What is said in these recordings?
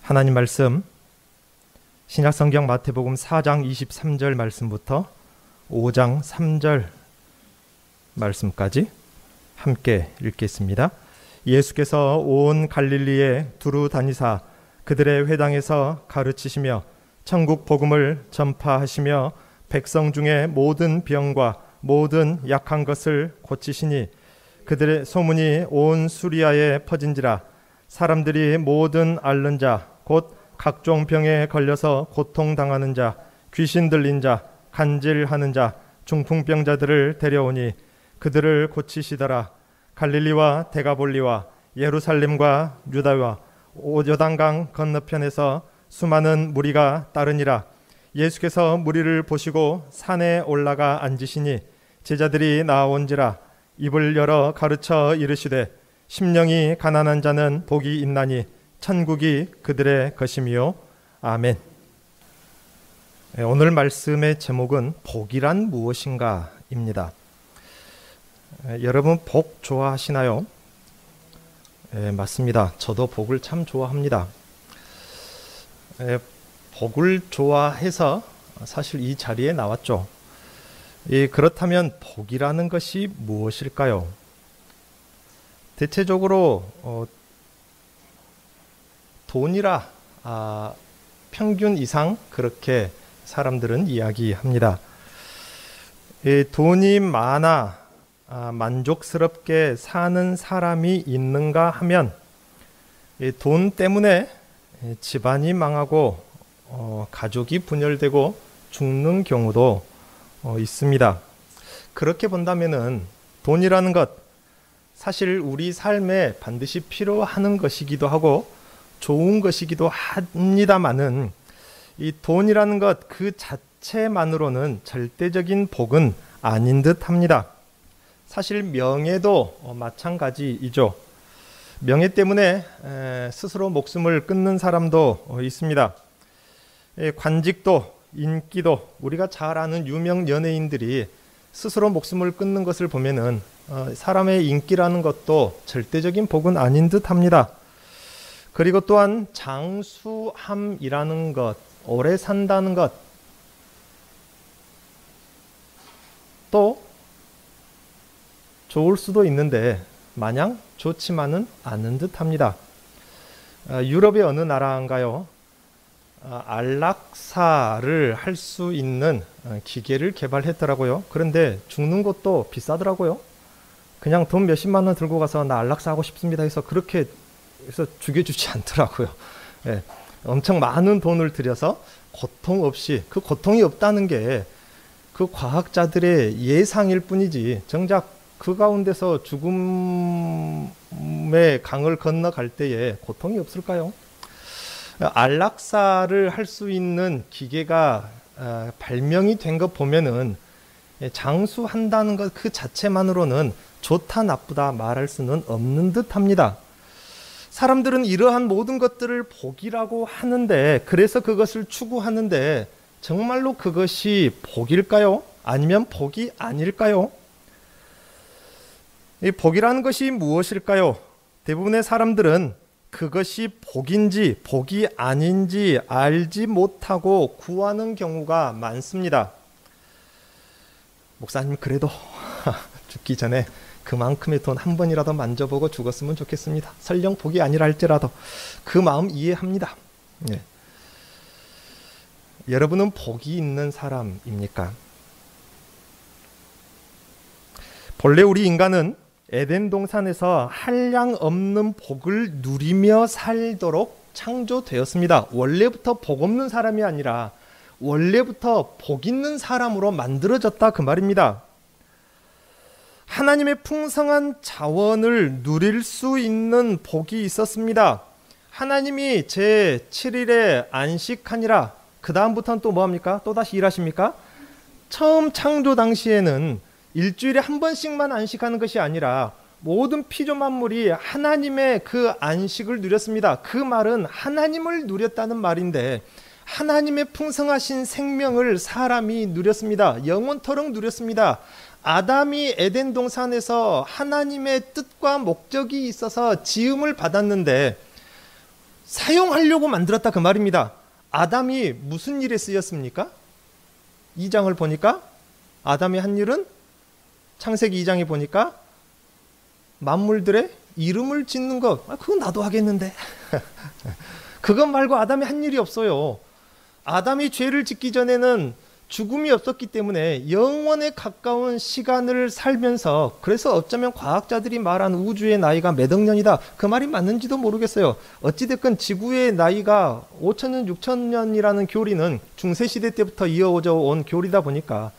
하나님 말씀 신약성경 마태복음 4장 23절 말씀부터 5장 3절 말씀까지 함께 읽겠습니다. 예수께서 온 갈릴리에 두루 다니사 그들의 회당에서 가르치시며 천국 복음을 전파하시며 백성 중에 모든 병과 모든 약한 것을 고치시니 그들의 소문이 온 수리아에 퍼진지라. 사람들이 모든 앓는 자 곧 각종 병에 걸려서 고통당하는 자, 귀신 들린 자, 간질하는 자, 중풍병자들을 데려오니 그들을 고치시더라. 갈릴리와 데가볼리와 예루살렘과 유다와 요단강 건너편에서 수많은 무리가 따르니라. 예수께서 무리를 보시고 산에 올라가 앉으시니 제자들이 나온지라. 입을 열어 가르쳐 이르시되 심령이 가난한 자는 복이 있나니 천국이 그들의 것이미요. 아멘. 오늘 말씀의 제목은 복이란 무엇인가 입니다. 여러분 복 좋아하시나요? 맞습니다. 저도 복을 참 좋아합니다. 복을 좋아해서 사실 이 자리에 나왔죠. 그렇다면 복이라는 것이 무엇일까요? 대체적으로 돈이라 평균 이상 그렇게 사람들은 이야기합니다. 돈이 많아 만족스럽게 사는 사람이 있는가 하면 돈 때문에 집안이 망하고 가족이 분열되고 죽는 경우도 있습니다. 그렇게 본다면은 돈이라는 것 사실 우리 삶에 반드시 필요하는 것이기도 하고 좋은 것이기도 합니다마는 이 돈이라는 것 그 자체만으로는 절대적인 복은 아닌 듯 합니다. 사실 명예도 마찬가지이죠. 명예 때문에 스스로 목숨을 끊는 사람도 있습니다. 관직도 인기도 우리가 잘 아는 유명 연예인들이 스스로 목숨을 끊는 것을 보면은 사람의 인기라는 것도 절대적인 복은 아닌 듯 합니다. 그리고 또한 장수함이라는 것, 오래 산다는 것, 또 좋을 수도 있는데 마냥 좋지만은 않은 듯 합니다. 유럽의 어느 나라인가요? 안락사를 할 수 있는 기계를 개발했더라고요. 그런데 죽는 것도 비싸더라고요. 그냥 돈 몇십만 원 들고 가서 나 안락사 하고 싶습니다 해서 그렇게 해서 죽여주지 않더라고요. 엄청 많은 돈을 들여서 고통 없이, 그 고통이 없다는 게 그 과학자들의 예상일 뿐이지 정작 그 가운데서 죽음의 강을 건너갈 때에 고통이 없을까요? 안락사를 할 수 있는 기계가 발명이 된 것 보면은 장수한다는 것 그 자체만으로는 좋다 나쁘다 말할 수는 없는 듯 합니다. 사람들은 이러한 모든 것들을 복이라고 하는데, 그래서 그것을 추구하는데 정말로 그것이 복일까요? 아니면 복이 아닐까요? 이 복이라는 것이 무엇일까요? 대부분의 사람들은 그것이 복인지 복이 아닌지 알지 못하고 구하는 경우가 많습니다. 목사님 그래도 죽기 전에 그만큼의 돈 한 번이라도 만져보고 죽었으면 좋겠습니다. 설령 복이 아니라 할지라도 그 마음 이해합니다. 여러분은 복이 있는 사람입니까? 본래 우리 인간은 에덴 동산에서 한량 없는 복을 누리며 살도록 창조되었습니다. 원래부터 복 없는 사람이 아니라 원래부터 복 있는 사람으로 만들어졌다 그 말입니다. 하나님의 풍성한 자원을 누릴 수 있는 복이 있었습니다. 하나님이 제7일에 안식하니라. 그 다음부터는 또 뭐합니까? 또다시 일하십니까? 처음 창조 당시에는 일주일에 한 번씩만 안식하는 것이 아니라 모든 피조 만물이 하나님의 그 안식을 누렸습니다. 그 말은 하나님을 누렸다는 말인데 하나님의 풍성하신 생명을 사람이 누렸습니다. 영원토록 누렸습니다. 아담이 에덴 동산에서 하나님의 뜻과 목적이 있어서 지음을 받았는데 사용하려고 만들었다 그 말입니다. 아담이 무슨 일에 쓰였습니까? 2장을 보니까 아담이 한 일은 창세기 2장에 보니까 만물들의 이름을 짓는 것. 그건 나도 하겠는데. 그것 말고 아담이 한 일이 없어요. 아담이 죄를 짓기 전에는 죽음이 없었기 때문에 영원에 가까운 시간을 살면서, 그래서 어쩌면 과학자들이 말한 우주의 나이가 몇 억 년이다, 그 말이 맞는지도 모르겠어요. 어찌됐건 지구의 나이가 5천년 6천년이라는 교리는 중세시대 때부터 이어져 온 교리다 보니까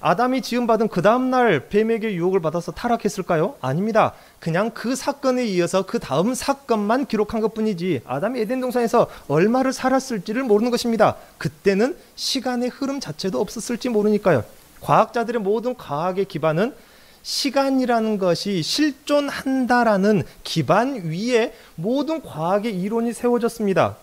아담이 지음받은 그 다음날 뱀에게 유혹을 받아서 타락했을까요? 아닙니다. 그냥 그 사건에 이어서 그 다음 사건만 기록한 것뿐이지 아담이 에덴 동산에서 얼마를 살았을지를 모르는 것입니다. 그때는 시간의 흐름 자체도 없었을지 모르니까요. 과학자들의 모든 과학의 기반은 시간이라는 것이 실존한다라는 기반 위에 모든 과학의 이론이 세워졌습니다.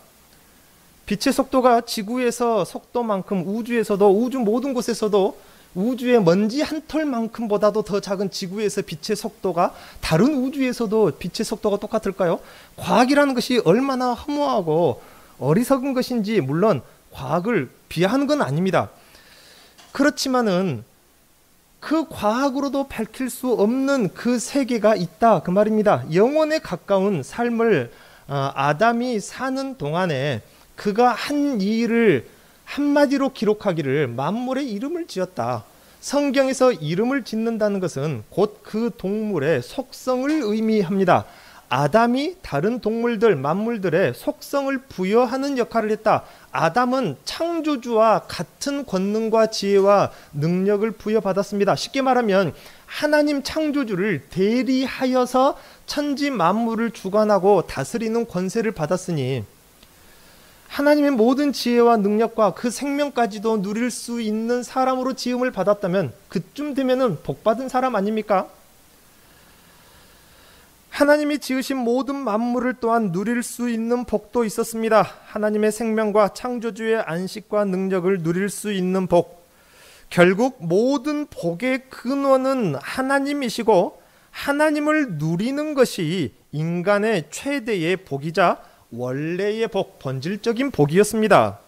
빛의 속도가 지구에서 속도만큼 우주에서도, 우주 모든 곳에서도 우주의 먼지 한 털만큼보다도 더 작은 지구에서 빛의 속도가 다른 우주에서도 빛의 속도가 똑같을까요? 과학이라는 것이 얼마나 허무하고 어리석은 것인지, 물론 과학을 비하하는 건 아닙니다. 그렇지만은 그 과학으로도 밝힐 수 없는 그 세계가 있다 그 말입니다. 영혼에 가까운 삶을 아담이 사는 동안에 그가 한 일을 한마디로 기록하기를 만물의 이름을 지었다. 성경에서 이름을 짓는다는 것은 곧 그 동물의 속성을 의미합니다. 아담이 다른 동물들, 만물들의 속성을 부여하는 역할을 했다. 아담은 창조주와 같은 권능과 지혜와 능력을 부여받았습니다. 쉽게 말하면 하나님 창조주를 대리하여서 천지 만물을 주관하고 다스리는 권세를 받았으니 하나님의 모든 지혜와 능력과 그 생명까지도 누릴 수 있는 사람으로 지음을 받았다면 그쯤 되면은 복받은 사람 아닙니까? 하나님이 지으신 모든 만물을 또한 누릴 수 있는 복도 있었습니다. 하나님의 생명과 창조주의 안식과 능력을 누릴 수 있는 복. 결국 모든 복의 근원은 하나님이시고 하나님을 누리는 것이 인간의 최대의 복이자 원래의 복, 본질적인 복이었습니다.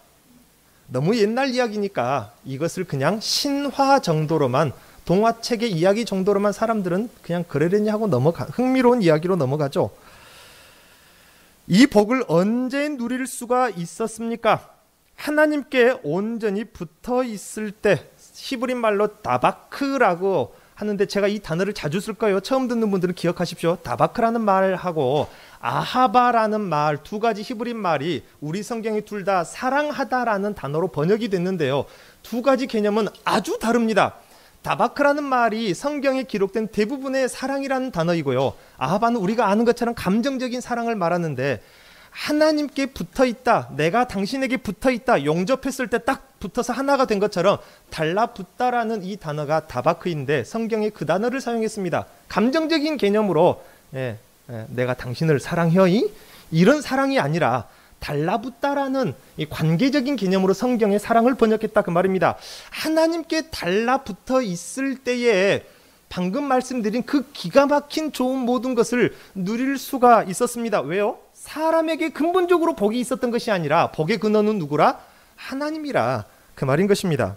너무 옛날 이야기니까 이것을 그냥 신화 정도로만, 동화책의 이야기 정도로만 사람들은 그냥 그러려니 하고 흥미로운 이야기로 넘어가죠. 이 복을 언제 누릴 수가 있었습니까? 하나님께 온전히 붙어 있을 때, 히브리 말로 다바크라고 하는데 제가 이 단어를 자주 쓸 거예요. 처음 듣는 분들은 기억하십시오. 다바크라는 말하고 아하바라는 말, 두 가지 히브리 말이 우리 성경이 둘 다 사랑하다라는 단어로 번역이 됐는데요. 두 가지 개념은 아주 다릅니다. 다바크라는 말이 성경에 기록된 대부분의 사랑이라는 단어이고요. 아하바는 우리가 아는 것처럼 감정적인 사랑을 말하는데, 하나님께 붙어있다, 내가 당신에게 붙어있다, 용접했을 때 딱 붙어서 하나가 된 것처럼 달라붙다라는 이 단어가 다바크인데 성경에 그 단어를 사용했습니다. 감정적인 개념으로 내가 당신을 사랑해요, 이런 사랑이 아니라 달라붙다라는 이 관계적인 개념으로 성경의 사랑을 번역했다 그 말입니다. 하나님께 달라붙어 있을 때에 방금 말씀드린 그 기가 막힌 좋은 모든 것을 누릴 수가 있었습니다. 왜요? 사람에게 근본적으로 복이 있었던 것이 아니라 복의 근원은 누구라? 하나님이라 그 말인 것입니다.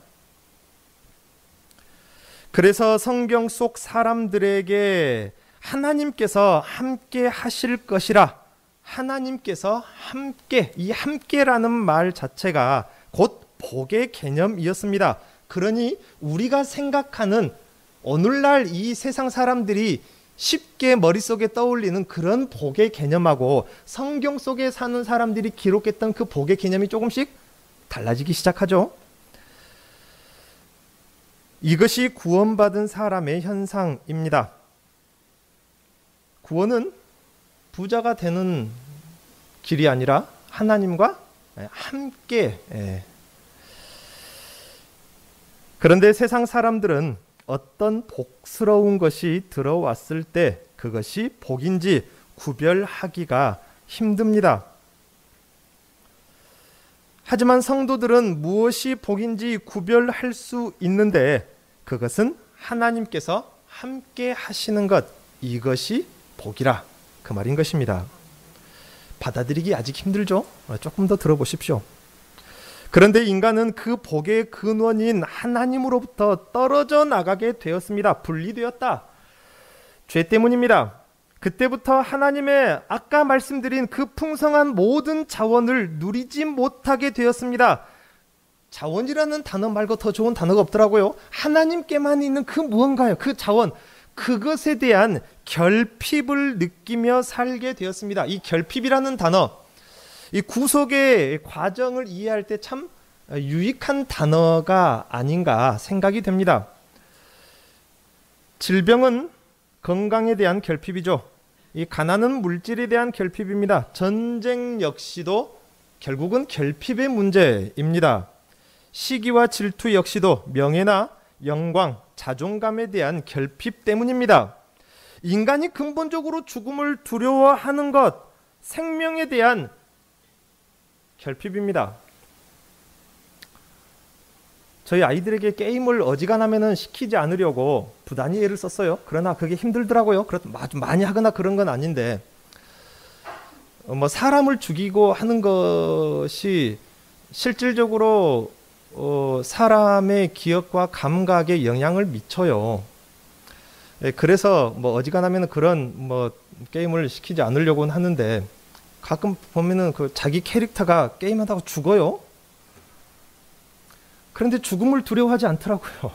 그래서 성경 속 사람들에게 하나님께서 함께 하실 것이라, 하나님께서 함께, 이 함께라는 말 자체가 곧 복의 개념이었습니다. 그러니 우리가 생각하는 오늘날 이 세상 사람들이 쉽게 머릿속에 떠올리는 그런 복의 개념하고 성경 속에 사는 사람들이 기록했던 그 복의 개념이 조금씩 달라지기 시작하죠. 이것이 구원받은 사람의 현상입니다. 구원은 부자가 되는 길이 아니라 하나님과 함께. 그런데 세상 사람들은 어떤 복스러운 것이 들어왔을 때 그것이 복인지 구별하기가 힘듭니다. 하지만 성도들은 무엇이 복인지 구별할 수 있는데 그것은 하나님께서 함께 하시는 것, 이것이 복이라 그 말인 것입니다. 받아들이기 아직 힘들죠. 조금 더 들어보십시오. 그런데 인간은 그 복의 근원인 하나님으로부터 떨어져 나가게 되었습니다. 분리되었다. 죄 때문입니다. 그때부터 하나님의 아까 말씀드린 그 풍성한 모든 자원을 누리지 못하게 되었습니다. 자원이라는 단어 말고 더 좋은 단어가 없더라고요. 하나님께만 있는 그 무언가요. 그 자원, 그것에 대한 결핍을 느끼며 살게 되었습니다. 이 결핍이라는 단어, 이 구속의 과정을 이해할 때 참 유익한 단어가 아닌가 생각이 됩니다. 질병은 건강에 대한 결핍이죠. 이 가난은 물질에 대한 결핍입니다. 전쟁 역시도 결국은 결핍의 문제입니다. 시기와 질투 역시도 명예나 영광, 자존감에 대한 결핍 때문입니다. 인간이 근본적으로 죽음을 두려워하는 것, 생명에 대한 결핍입니다. 저희 아이들에게 게임을 어지간하면 시키지 않으려고 부단히 애를 썼어요. 그러나 그게 힘들더라고요. 아주 많이 하거나 그런 건 아닌데, 사람을 죽이고 하는 것이 실질적으로 사람의 기억과 감각에 영향을 미쳐요. 그래서 어지간하면 그런 게임을 시키지 않으려고는 하는데, 가끔 보면은 그 자기 캐릭터가 게임하다가 죽어요. 그런데 죽음을 두려워하지 않더라고요.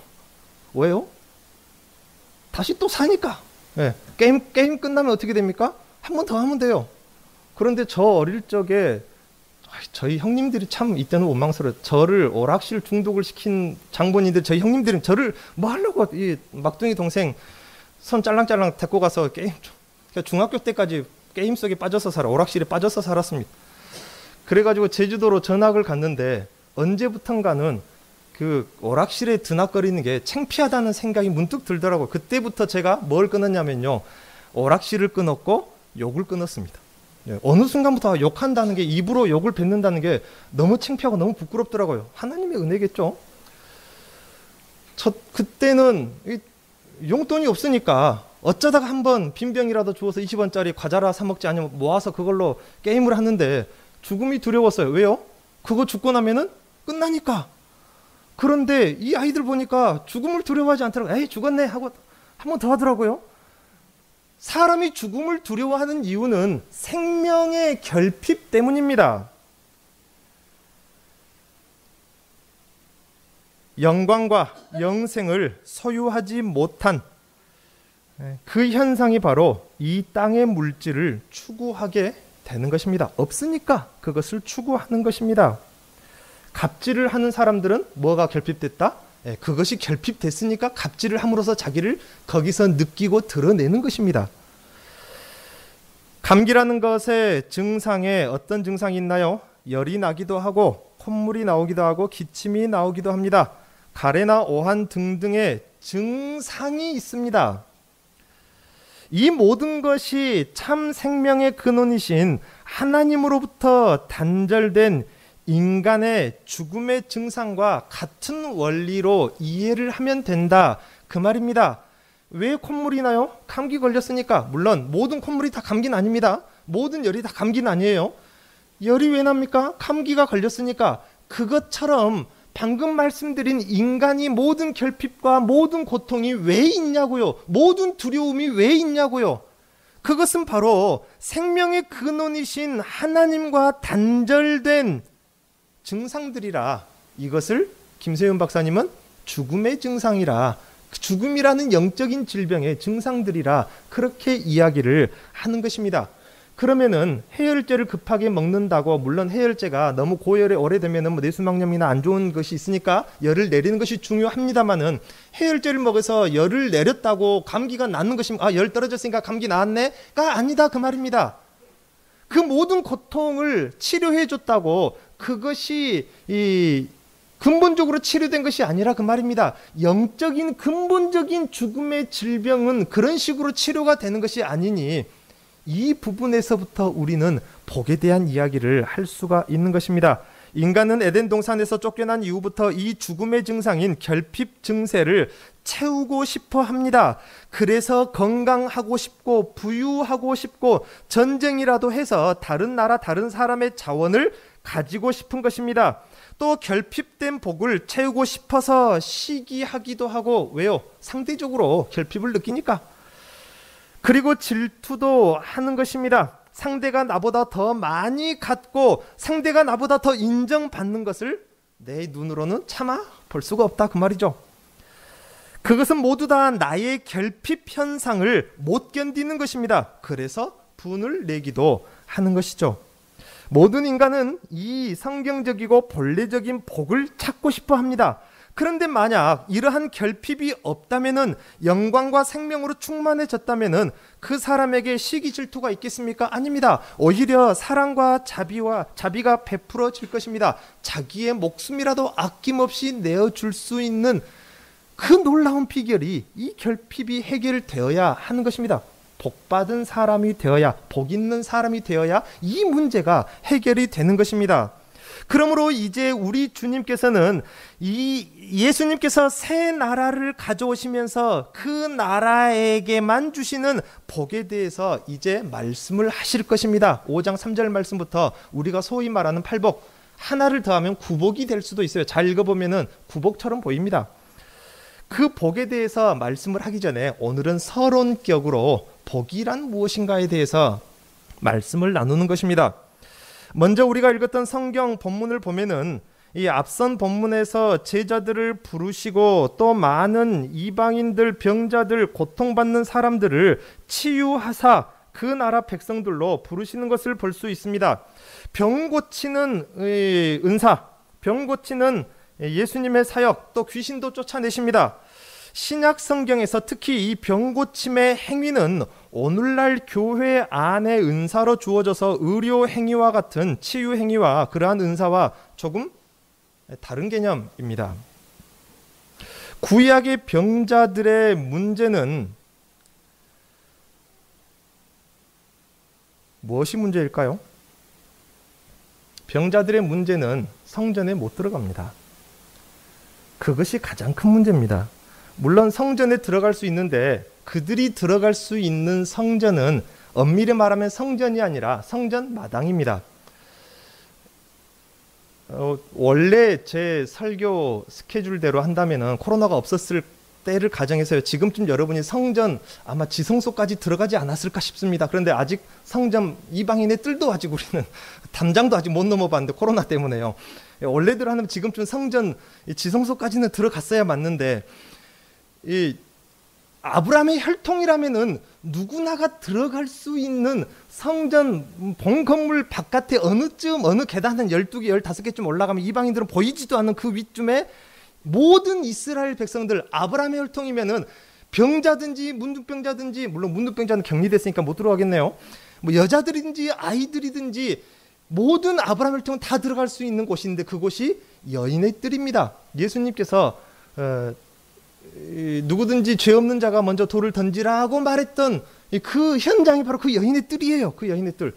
왜요? 다시 또 사니까. 게임 끝나면 어떻게 됩니까? 한 번 더 하면 돼요. 그런데 저 어릴 적에 저희 형님들이 참 이때는 원망스러워요. 저를 오락실 중독을 시킨 장본인들, 저희 형님들은 저를 뭐 하려고 이 막둥이 동생 손 짤랑짤랑 데리고 가서 게임, 중학교 때까지 게임 속에 빠져서 오락실에 빠져서 살았습니다. 그래가지고 제주도로 전학을 갔는데 언제부턴가는 그 오락실에 드나거리는 게 창피하다는 생각이 문득 들더라고요. 그때부터 제가 뭘 끊었냐면요, 오락실을 끊었고 욕을 끊었습니다. 어느 순간부터 욕한다는 게, 입으로 욕을 뱉는다는 게 너무 창피하고 너무 부끄럽더라고요. 하나님의 은혜겠죠. 그때는 용돈이 없으니까 어쩌다가 한번 빈병이라도 주워서 20원짜리 과자라 사 먹지, 아니면 모아서 그걸로 게임을 하는데 죽음이 두려웠어요. 왜요? 그거 죽고 나면은 끝나니까. 그런데 이 아이들 보니까 죽음을 두려워하지 않더라고요. 에이, 죽었네 하고 한 번 더 하더라고요. 사람이 죽음을 두려워하는 이유는 생명의 결핍 때문입니다. 영광과 영생을 소유하지 못한 그 현상이 바로 이 땅의 물질을 추구하게 되는 것입니다. 없으니까 그것을 추구하는 것입니다. 갑질을 하는 사람들은 뭐가 결핍됐다? 그것이 결핍됐으니까 갑질을 함으로써 자기를 거기서 느끼고 드러내는 것입니다. 감기라는 것의 증상에 어떤 증상이 있나요? 열이 나기도 하고 콧물이 나오기도 하고 기침이 나오기도 합니다. 가래나 오한 등등의 증상이 있습니다. 이 모든 것이 참 생명의 근원이신 하나님으로부터 단절된 인간의 죽음의 증상과 같은 원리로 이해를 하면 된다, 그 말입니다. 왜 콧물이 나요? 감기 걸렸으니까. 물론 모든 콧물이 다 감기는 아닙니다. 모든 열이 다 감기는 아니에요. 열이 왜 납니까? 감기가 걸렸으니까. 그것처럼 방금 말씀드린 인간이 모든 결핍과 모든 고통이 왜 있냐고요. 모든 두려움이 왜 있냐고요. 그것은 바로 생명의 근원이신 하나님과 단절된 증상들이라, 이것을 김세윤 박사님은 죽음의 증상이라, 죽음이라는 영적인 질병의 증상들이라 그렇게 이야기를 하는 것입니다. 그러면은 해열제를 급하게 먹는다고, 물론 해열제가 너무 고열에 오래되면은 뇌수막염이나 안 좋은 것이 있으니까 열을 내리는 것이 중요합니다만은, 해열제를 먹어서 열을 내렸다고 감기가 낫는 것이, 열 떨어졌으니까 감기 나았네가 아니다, 그 말입니다. 그 모든 고통을 치료해 줬다고 그것이 근본적으로 치료된 것이 아니라 그 말입니다. 영적인 근본적인 죽음의 질병은 그런 식으로 치료가 되는 것이 아니니, 이 부분에서부터 우리는 복에 대한 이야기를 할 수가 있는 것입니다. 인간은 에덴 동산에서 쫓겨난 이후부터 이 죽음의 증상인 결핍 증세를 채우고 싶어 합니다. 그래서 건강하고 싶고 부유하고 싶고 전쟁이라도 해서 다른 나라 다른 사람의 자원을 가지고 싶은 것입니다. 또 결핍된 복을 채우고 싶어서 시기하기도 하고, 왜요? 상대적으로 결핍을 느끼니까. 그리고 질투도 하는 것입니다. 상대가 나보다 더 많이 갖고 상대가 나보다 더 인정받는 것을 내 눈으로는 차마 볼 수가 없다, 그 말이죠. 그것은 모두 다 나의 결핍 현상을 못 견디는 것입니다. 그래서 분을 내기도 하는 것이죠. 모든 인간은 이 성경적이고 본래적인 복을 찾고 싶어 합니다. 그런데 만약 이러한 결핍이 없다면은, 영광과 생명으로 충만해졌다면은 그 사람에게 시기 질투가 있겠습니까? 아닙니다. 오히려 사랑과 자비가 베풀어질 것입니다. 자기의 목숨이라도 아낌없이 내어줄 수 있는 그 놀라운 비결이 이 결핍이 해결되어야 하는 것입니다. 복받은 사람이 되어야, 복 있는 사람이 되어야 이 문제가 해결이 되는 것입니다. 그러므로 이제 우리 주님께서는 예수님께서 새 나라를 가져오시면서 그 나라에게만 주시는 복에 대해서 이제 말씀을 하실 것입니다. 5장 3절 말씀부터 우리가 소위 말하는 팔복, 하나를 더하면 구복이 될 수도 있어요. 잘 읽어보면 구복처럼 보입니다. 그 복에 대해서 말씀을 하기 전에 오늘은 서론격으로 복이란 무엇인가에 대해서 말씀을 나누는 것입니다. 먼저 우리가 읽었던 성경 본문을 보면은 이 앞선 본문에서 제자들을 부르시고 또 많은 이방인들, 병자들, 고통받는 사람들을 치유하사 그 나라 백성들로 부르시는 것을 볼 수 있습니다. 병 고치는 은사, 병 고치는 예수님의 사역, 또 귀신도 쫓아내십니다. 신약 성경에서 특히 이 병고침의 행위는 오늘날 교회 안에 은사로 주어져서 의료 행위와 같은 치유 행위와 그러한 은사와 조금 다른 개념입니다. 구약의 병자들의 문제는 무엇이 문제일까요? 병자들의 문제는 성전에 못 들어갑니다. 그것이 가장 큰 문제입니다. 물론 성전에 들어갈 수 있는데 그들이 들어갈 수 있는 성전은 엄밀히 말하면 성전이 아니라 성전 마당입니다. 원래 제 설교 스케줄대로 한다면은 코로나가 없었을 때를 가정해서요, 지금쯤 여러분이 성전 아마 지성소까지 들어가지 않았을까 싶습니다. 그런데 아직 성전 이방인의 뜰도 아직 우리는 담장도 아직 못 넘어봤는데 코로나 때문에요. 원래대로 하면 지금쯤 성전 지성소까지는 들어갔어야 맞는데, 이 아브라함의 혈통이라면은 누구나가 들어갈 수 있는 성전 본 건물 바깥에 어느 계단 한 12개, 15개쯤 올라가면 이방인들은 보이지도 않는 그 위쯤에 모든 이스라엘 백성들, 아브라함의 혈통이면은 병자든지 문둥병자든지, 물론 문둥병자는 격리됐으니까 못 들어가겠네요. 뭐 여자들이든지 아이들이든지 모든 아브라함 혈통은 다 들어갈 수 있는 곳인데 그곳이 여인의 뜰입니다. 예수님께서 누구든지 죄 없는 자가 먼저 돌을 던지라고 말했던 그 현장이 바로 그 여인의 뜰이에요. 그 여인의 뜰.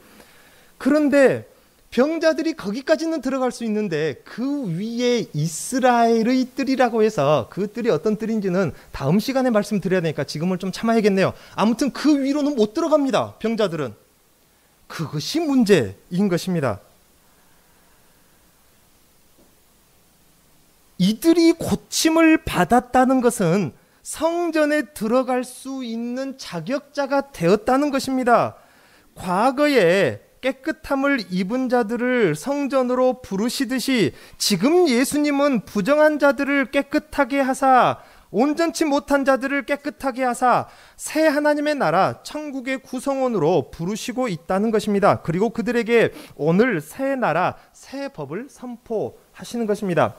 그런데 병자들이 거기까지는 들어갈 수 있는데 그 위에 이스라엘의 뜰이라고 해서, 그 뜰이 어떤 뜰인지는 다음 시간에 말씀드려야 되니까 지금은 좀 참아야겠네요. 아무튼 그 위로는 못 들어갑니다. 병자들은. 그것이 문제인 것입니다. 이들이 고침을 받았다는 것은 성전에 들어갈 수 있는 자격자가 되었다는 것입니다. 과거에 깨끗함을 입은 자들을 성전으로 부르시듯이 지금 예수님은 부정한 자들을 깨끗하게 하사, 온전치 못한 자들을 깨끗하게 하사 새 하나님의 나라 천국의 구성원으로 부르시고 있다는 것입니다. 그리고 그들에게 오늘 새 나라, 새 법을 선포하시는 것입니다.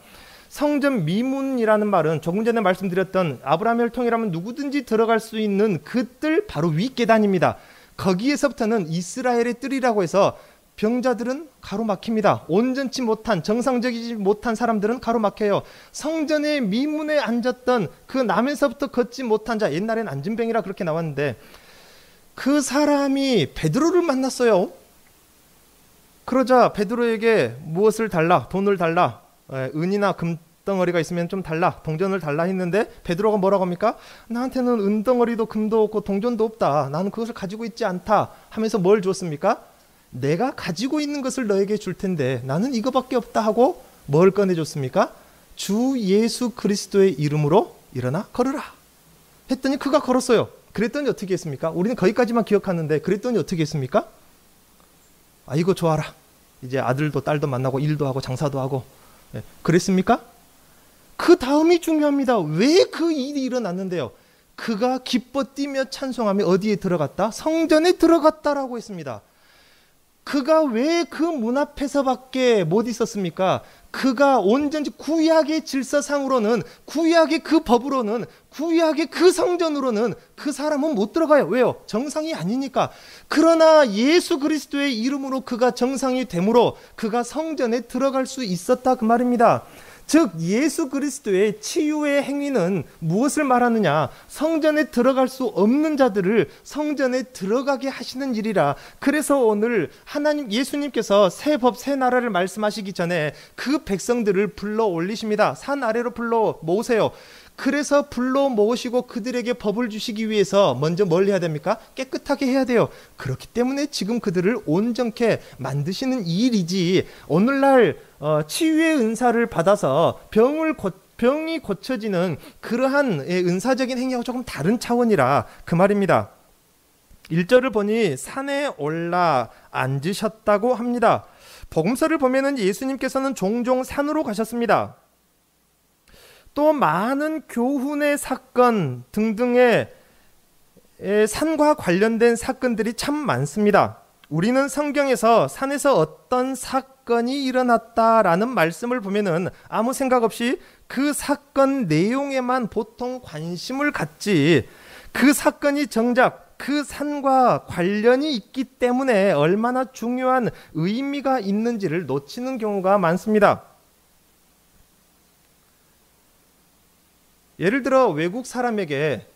성전 미문이라는 말은 조금 전에 말씀드렸던 아브라함 혈통이라면 누구든지 들어갈 수 있는 그 뜰 바로 윗계단입니다. 거기에서부터는 이스라엘의 뜰이라고 해서 병자들은 가로막힙니다. 온전치 못한, 정상적이지 못한 사람들은 가로막혀요. 성전의 미문에 앉았던 그 남에서부터 걷지 못한 자, 옛날엔 안진뱅이라 그렇게 나왔는데 그 사람이 베드로를 만났어요. 그러자 베드로에게 무엇을 달라? 돈을 달라. 은이나 금덩어리가 있으면 좀 달라. 동전을 달라 했는데 베드로가 뭐라고 합니까? 나한테는 은덩어리도 금도 없고 동전도 없다. 나는 그것을 가지고 있지 않다 하면서 뭘 줬습니까? 내가 가지고 있는 것을 너에게 줄 텐데 나는 이거밖에 없다 하고 뭘 꺼내줬습니까? 주 예수 그리스도의 이름으로 일어나 걸으라 했더니 그가 걸었어요. 그랬더니 어떻게 했습니까? 우리는 거기까지만 기억하는데 그랬더니 어떻게 했습니까? 이거 좋아라. 이제 아들도 딸도 만나고 일도 하고 장사도 하고. 그랬습니까? 그 다음이 중요합니다. 왜 그 일이 일어났는데요? 그가 기뻐 뛰며 찬송하며 어디에 들어갔다? 성전에 들어갔다라고 했습니다. 그가 왜 그 문 앞에서밖에 못 있었습니까? 그가 온전히 구약의 질서상으로는, 구약의 그 법으로는, 구약의 그 성전으로는 그 사람은 못 들어가요. 왜요? 정상이 아니니까. 그러나 예수 그리스도의 이름으로 그가 정상이 되므로 그가 성전에 들어갈 수 있었다 그 말입니다. 즉 예수 그리스도의 치유의 행위는 무엇을 말하느냐? 성전에 들어갈 수 없는 자들을 성전에 들어가게 하시는 일이라. 그래서 오늘 하나님 예수님께서 새 법 새 나라를 말씀하시기 전에 그 백성들을 불러 올리십니다. 산 아래로 불러 모으세요. 그래서 불러 모으시고 그들에게 법을 주시기 위해서 먼저 뭘 해야 됩니까? 깨끗하게 해야 돼요. 그렇기 때문에 지금 그들을 온전케 만드시는 일이지, 오늘날 치유의 은사를 받아서 병이 고쳐지는 그러한 은사적인 행위하고 조금 다른 차원이라 그 말입니다. 1절을 보니 산에 올라 앉으셨다고 합니다. 복음서를 보면은 예수님께서는 종종 산으로 가셨습니다. 또 많은 교훈의 사건 등등의 산과 관련된 사건들이 참 많습니다. 우리는 성경에서 산에서 어떤 사건이 일어났다라는 말씀을 보면은 아무 생각 없이 그 사건 내용에만 보통 관심을 갖지, 그 사건이 정작 그 산과 관련이 있기 때문에 얼마나 중요한 의미가 있는지를 놓치는 경우가 많습니다. 예를 들어 외국 사람에게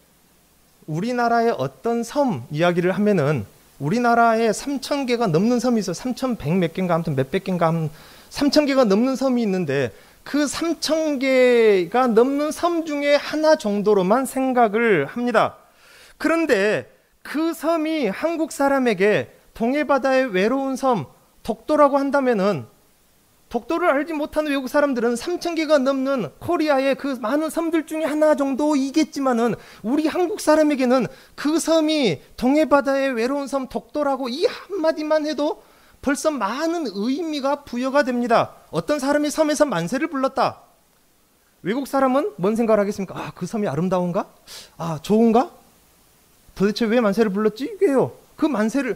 우리나라의 어떤 섬 이야기를 하면은 우리나라에 3,000개가 넘는 섬이 있어요. 3,100 몇 개인가 아무튼 몇백 개인가 3,000개가 넘는 섬이 있는데 그 3,000개가 넘는 섬 중에 하나 정도로만 생각을 합니다. 그런데 그 섬이 한국 사람에게 동해바다의 외로운 섬 독도라고 한다면은, 독도를 알지 못하는 외국 사람들은 3,000개가 넘는 코리아의 그 많은 섬들 중에 하나 정도이겠지만은 우리 한국 사람에게는 그 섬이 동해바다의 외로운 섬 독도라고 이 한마디만 해도 벌써 많은 의미가 부여가 됩니다. 어떤 사람이 섬에서 만세를 불렀다. 외국 사람은 뭔 생각을 하겠습니까? 그 섬이 아름다운가? 좋은가? 도대체 왜 만세를 불렀지? 왜요? 그 만세의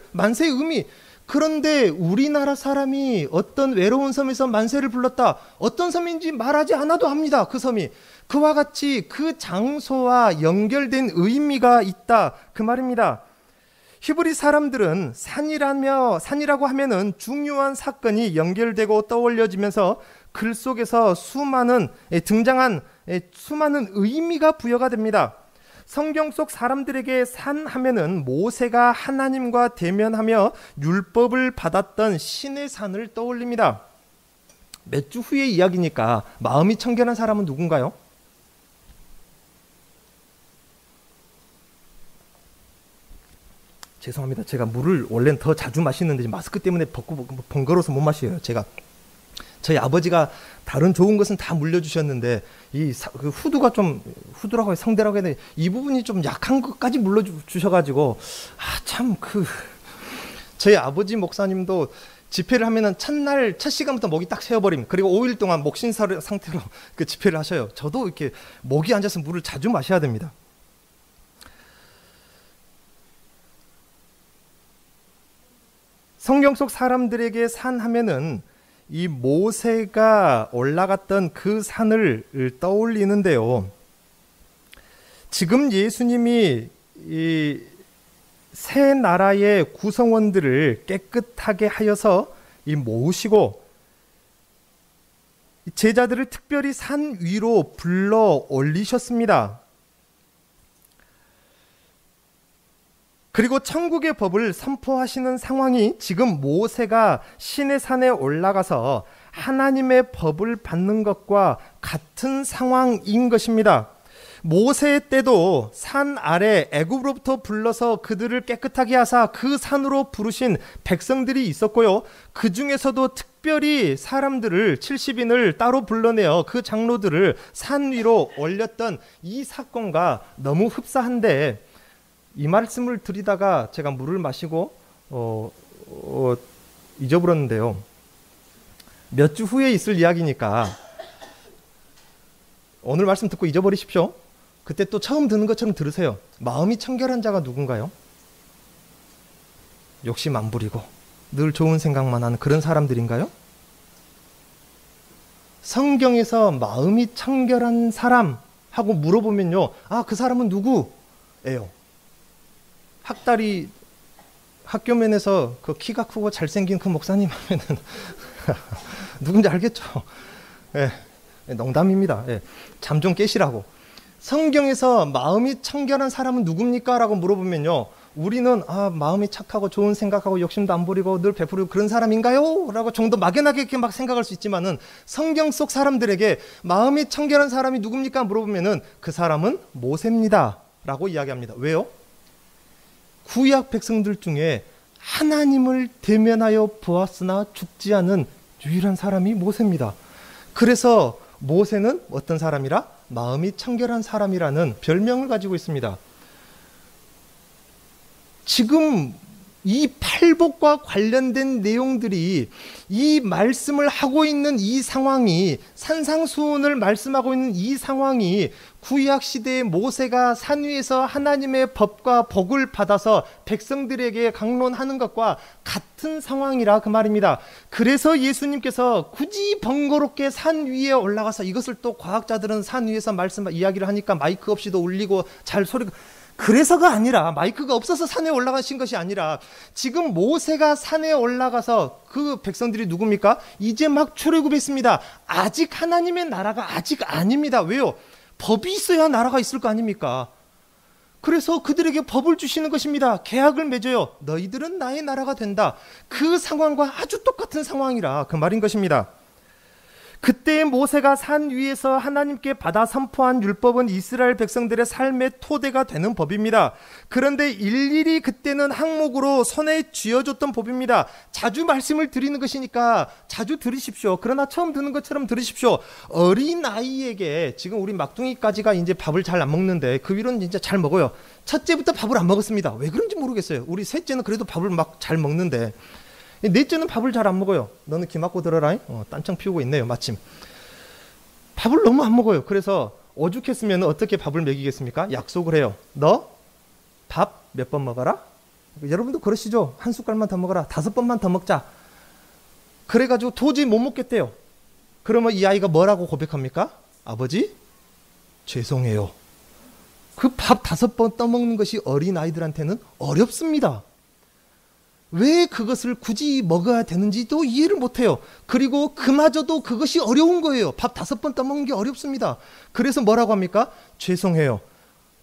의미. 그런데 우리나라 사람이 어떤 외로운 섬에서 만세를 불렀다. 어떤 섬인지 말하지 않아도 합니다. 그 섬이. 그와 같이 그 장소와 연결된 의미가 있다 그 말입니다. 히브리 사람들은 산이라고 하면은 중요한 사건이 연결되고 떠올려지면서 글 속에서 등장한 수많은 의미가 부여가 됩니다. 성경 속 사람들에게 산 하면은 모세가 하나님과 대면하며 율법을 받았던 신의 산을 떠올립니다. 몇 주 후의 이야기니까 마음이 청결한 사람은 누군가요? 죄송합니다. 제가 물을 원래는 더 자주 마시는데 마스크 때문에 번거로워서 못 마셔요. 저희 아버지가 다른 좋은 것은 다 물려주셨는데 그 후두가 좀, 후두라고 성대라고 해야 되나, 이 부분이 좀 약한 것까지 물려주셔가지고 저희 아버지 목사님도 집회를 하면은 첫 시간부터 목이 딱 새어버림. 그리고 5일 동안 목신 상태로 그 집회를 하셔요. 저도 이렇게 목이 앉아서 물을 자주 마셔야 됩니다. 성경 속 사람들에게 산 하면은 이 모세가 올라갔던 그 산을 떠올리는데요. 지금 예수님이 이 새 나라의 구성원들을 깨끗하게 하여서 모으시고 제자들을 특별히 산 위로 불러 올리셨습니다. 그리고 천국의 법을 선포하시는 상황이 지금 모세가 시내 산에 올라가서 하나님의 법을 받는 것과 같은 상황인 것입니다. 모세 때도 산 아래 애굽으로부터 불러서 그들을 깨끗하게 하사 그 산으로 부르신 백성들이 있었고요. 그 중에서도 특별히 사람들을 70인을 따로 불러내어 그 장로들을 산 위로 올렸던 이 사건과 너무 흡사한데, 이 말씀을 드리다가 제가 물을 마시고 잊어버렸는데요. 몇 주 후에 있을 이야기니까 오늘 말씀 듣고 잊어버리십시오. 그때 또 처음 듣는 것처럼 들으세요. 마음이 청결한 자가 누군가요? 욕심 안 부리고 늘 좋은 생각만 하는 그런 사람들인가요? 성경에서 마음이 청결한 사람 하고 물어보면요, 아, 그 사람은 누구예요? 학다리 학교면에서 그 키가 크고 잘생긴 그 목사님 하면은 누군지 알겠죠? 예, 농담입니다. 예, 잠 좀 깨시라고. 성경에서 마음이 청결한 사람은 누굽니까? 라고 물어보면요, 우리는 마음이 착하고 좋은 생각하고 욕심도 안 부리고 늘 베푸르고 그런 사람인가요? 라고 좀 더 막연하게 이렇게 막 생각할 수 있지만은, 성경 속 사람들에게 마음이 청결한 사람이 누굽니까? 물어보면은 그 사람은 모세입니다 라고 이야기합니다. 왜요? 구약 백성들 중에 하나님을 대면하여 보았으나 죽지 않은 유일한 사람이 모세입니다. 그래서 모세는 어떤 사람이라? 마음이 청결한 사람이라는 별명을 가지고 있습니다. 지금 이 팔복과 관련된 내용들이, 이 말씀을 하고 있는 이 상황이, 산상수훈을 말씀하고 있는 이 상황이 구약 시대의 모세가 산 위에서 하나님의 법과 복을 받아서 백성들에게 강론하는 것과 같은 상황이라 그 말입니다. 그래서 예수님께서 굳이 번거롭게 산 위에 올라가서, 이것을 또 과학자들은 산 위에서 이야기를 하니까 마이크 없이도 울리고 잘 소리가, 그래서가 아니라, 마이크가 없어서 산에 올라가신 것이 아니라, 지금 모세가 산에 올라가서 그 백성들이 누굽니까? 이제 막 출애굽했습니다. 아직 하나님의 나라가 아직 아닙니다. 왜요? 법이 있어야 나라가 있을 거 아닙니까? 그래서 그들에게 법을 주시는 것입니다. 계약을 맺어요. 너희들은 나의 나라가 된다. 그 상황과 아주 똑같은 상황이라 그 말인 것입니다. 그때 모세가 산 위에서 하나님께 받아 선포한 율법은 이스라엘 백성들의 삶의 토대가 되는 법입니다. 그런데 일일이 그때는 항목으로 손에 쥐어줬던 법입니다. 자주 말씀을 드리는 것이니까 자주 들으십시오. 그러나 처음 듣는 것처럼 들으십시오. 어린아이에게, 지금 우리 막둥이까지가 이제 밥을 잘 안 먹는데 그 위로는 진짜 잘 먹어요. 첫째부터 밥을 안 먹었습니다. 왜 그런지 모르겠어요. 우리 셋째는 그래도 밥을 막 잘 먹는데, 넷째는 밥을 잘 안 먹어요. 너는 귀 막고 들어라. 딴청 피우고 있네요. 마침 밥을 너무 안 먹어요. 그래서 오죽했으면 어떻게 밥을 먹이겠습니까? 약속을 해요. 너 밥 몇 번 먹어라? 여러분도 그러시죠? 한 숟갈만 더 먹어라. 5번만 더 먹자. 그래가지고 도저히 못 먹겠대요. 그러면 이 아이가 뭐라고 고백합니까? 아버지, 죄송해요. 그 밥 5번 떠먹는 것이 어린아이들한테는 어렵습니다. 왜 그것을 굳이 먹어야 되는지도 이해를 못해요. 그리고 그마저도 그것이 어려운 거예요. 밥 5번 떠먹는 게 어렵습니다. 그래서 뭐라고 합니까? 죄송해요.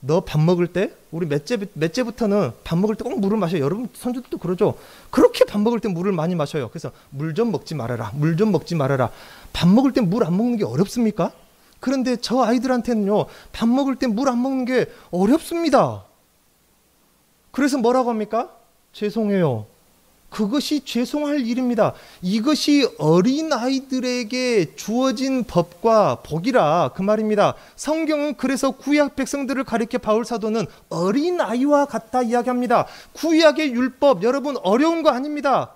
너 밥 먹을 때, 우리 넷째부터는 밥 먹을 때 꼭 물을 마셔요. 여러분 손주들도 그러죠. 그렇게 밥 먹을 때 물을 많이 마셔요. 그래서 물 좀 먹지 말아라. 물 좀 먹지 말아라. 밥 먹을 때 물 안 먹는 게 어렵습니까? 그런데 저 아이들한테는요, 밥 먹을 때 물 안 먹는 게 어렵습니다. 그래서 뭐라고 합니까? 죄송해요. 그것이 죄송할 일입니다. 이것이 어린아이들에게 주어진 법과 복이라 그 말입니다. 성경은 그래서 구약 백성들을 가리켜 바울 사도는 어린아이와 같다 이야기합니다. 구약의 율법, 여러분 어려운 거 아닙니다.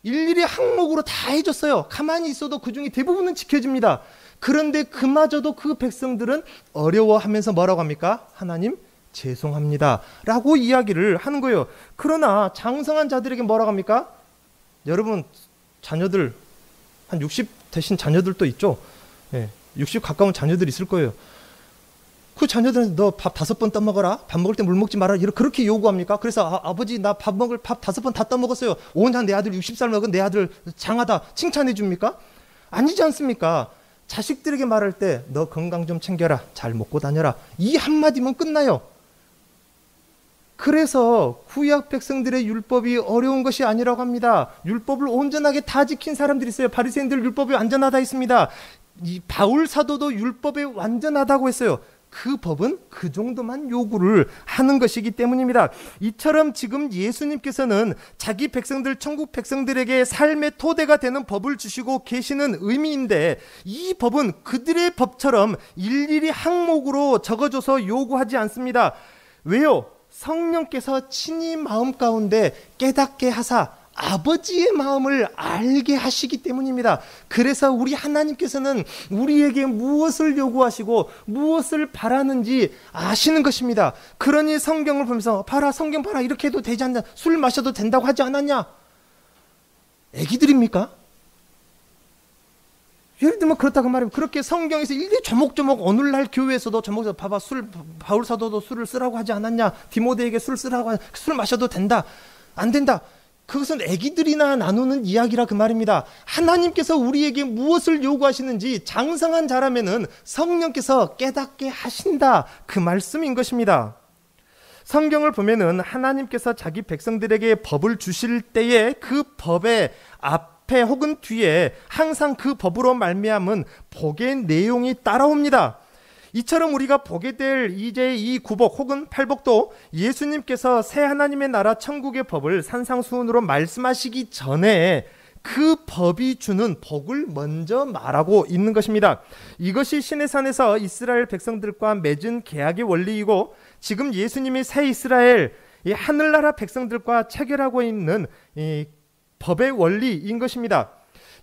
일일이 항목으로 다 해줬어요. 가만히 있어도 그 중에 대부분은 지켜집니다. 그런데 그마저도 그 백성들은 어려워하면서 뭐라고 합니까? 하나님, 죄송합니다 라고 이야기를 하는 거예요. 그러나 장성한 자들에게 뭐라고 합니까? 여러분 자녀들 한 60 되신 자녀들도 있죠. 60 가까운 자녀들 있을 거예요. 그 자녀들한테 너 밥 5번 떠먹어라, 밥 먹을 때 물 먹지 마라, 그렇게 요구합니까? 그래서 아버지 나 밥 5번 다 떠먹었어요. 오늘 내 아들 60살 먹은 내 아들 장하다 칭찬해 줍니까? 아니지 않습니까? 자식들에게 말할 때 너 건강 좀 챙겨라, 잘 먹고 다녀라, 이 한마디면 끝나요. 그래서 구약 백성들의 율법이 어려운 것이 아니라고 합니다. 율법을 온전하게 다 지킨 사람들이 있어요. 바리새인들 율법이 완전하다 했습니다. 이 바울 사도도 율법에 완전하다고 했어요. 그 법은 그 정도만 요구를 하는 것이기 때문입니다. 이처럼 지금 예수님께서는 자기 백성들, 천국 백성들에게 삶의 토대가 되는 법을 주시고 계시는 의미인데, 이 법은 그들의 법처럼 일일이 항목으로 적어줘서 요구하지 않습니다. 왜요? 성령께서 친히 마음 가운데 깨닫게 하사 아버지의 마음을 알게 하시기 때문입니다. 그래서 우리 하나님께서는 우리에게 무엇을 요구하시고 무엇을 바라는지 아시는 것입니다. 그러니 성경을 보면서 봐라, 성경 봐라, 이렇게 해도 되지 않냐, 술 마셔도 된다고 하지 않았냐? 애기들입니까? 예를 들면 그렇다고 말하면, 그렇게 성경에서 일일이 조목조목 오늘날 교회에서도 조목조목 봐봐, 바울 사도도 술을 쓰라고 하지 않았냐? 디모데에게 술 쓰라고, 술 마셔도 된다, 안 된다. 그것은 애기들이나 나누는 이야기라 그 말입니다. 하나님께서 우리에게 무엇을 요구하시는지 장성한 자라면은 성령께서 깨닫게 하신다, 그 말씀인 것입니다. 성경을 보면은 하나님께서 자기 백성들에게 법을 주실 때에 그 법의 앞에 혹은 뒤에 항상 그 법으로 말미암은 복의 내용이 따라옵니다. 이처럼 우리가 보게 될 이제 이 구복 혹은 팔복도 예수님께서 새 하나님의 나라 천국의 법을 산상수훈으로 말씀하시기 전에 그 법이 주는 복을 먼저 말하고 있는 것입니다. 이것이 시내산에서 이스라엘 백성들과 맺은 계약의 원리이고, 지금 예수님이 새 이스라엘, 이 하늘나라 백성들과 체결하고 있는 이 법의 원리인 것입니다.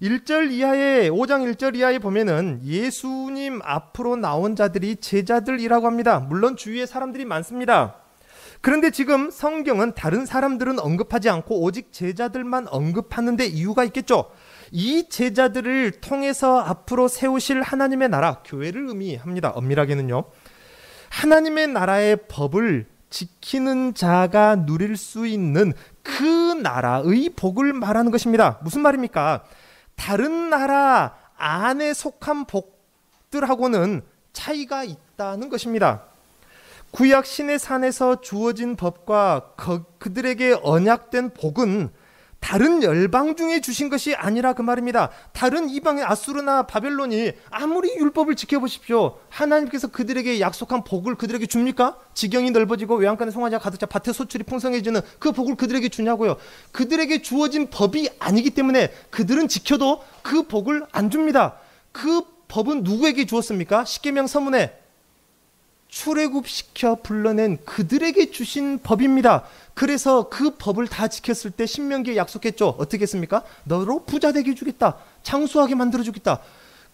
1절 이하에, 5장 1절 이하에 보면은 예수님 앞으로 나온 자들이 제자들이라고 합니다. 물론 주위에 사람들이 많습니다. 그런데 지금 성경은 다른 사람들은 언급하지 않고 오직 제자들만 언급하는데 이유가 있겠죠. 이 제자들을 통해서 앞으로 세우실 하나님의 나라, 교회를 의미합니다. 엄밀하게는요, 하나님의 나라의 법을 지키는 자가 누릴 수 있는 그 나라의 복을 말하는 것입니다. 무슨 말입니까? 다른 나라 안에 속한 복들하고는 차이가 있다는 것입니다. 구약 시내산에서 주어진 법과 그들에게 언약된 복은 다른 열방 중에 주신 것이 아니라 그 말입니다. 다른 이방의 아수르나 바벨론이 아무리 율법을 지켜보십시오, 하나님께서 그들에게 약속한 복을 그들에게 줍니까? 지경이 넓어지고 외양간에 송아지가 가득 차 밭의 소출이 풍성해지는 그 복을 그들에게 주냐고요? 그들에게 주어진 법이 아니기 때문에 그들은 지켜도 그 복을 안 줍니다. 그 법은 누구에게 주었습니까? 십계명 서문에 출애굽시켜 불러낸 그들에게 주신 법입니다. 그래서 그 법을 다 지켰을 때 신명기에 약속했죠. 어떻게 했습니까? 너로 부자 되게 해주겠다, 장수하게 만들어주겠다.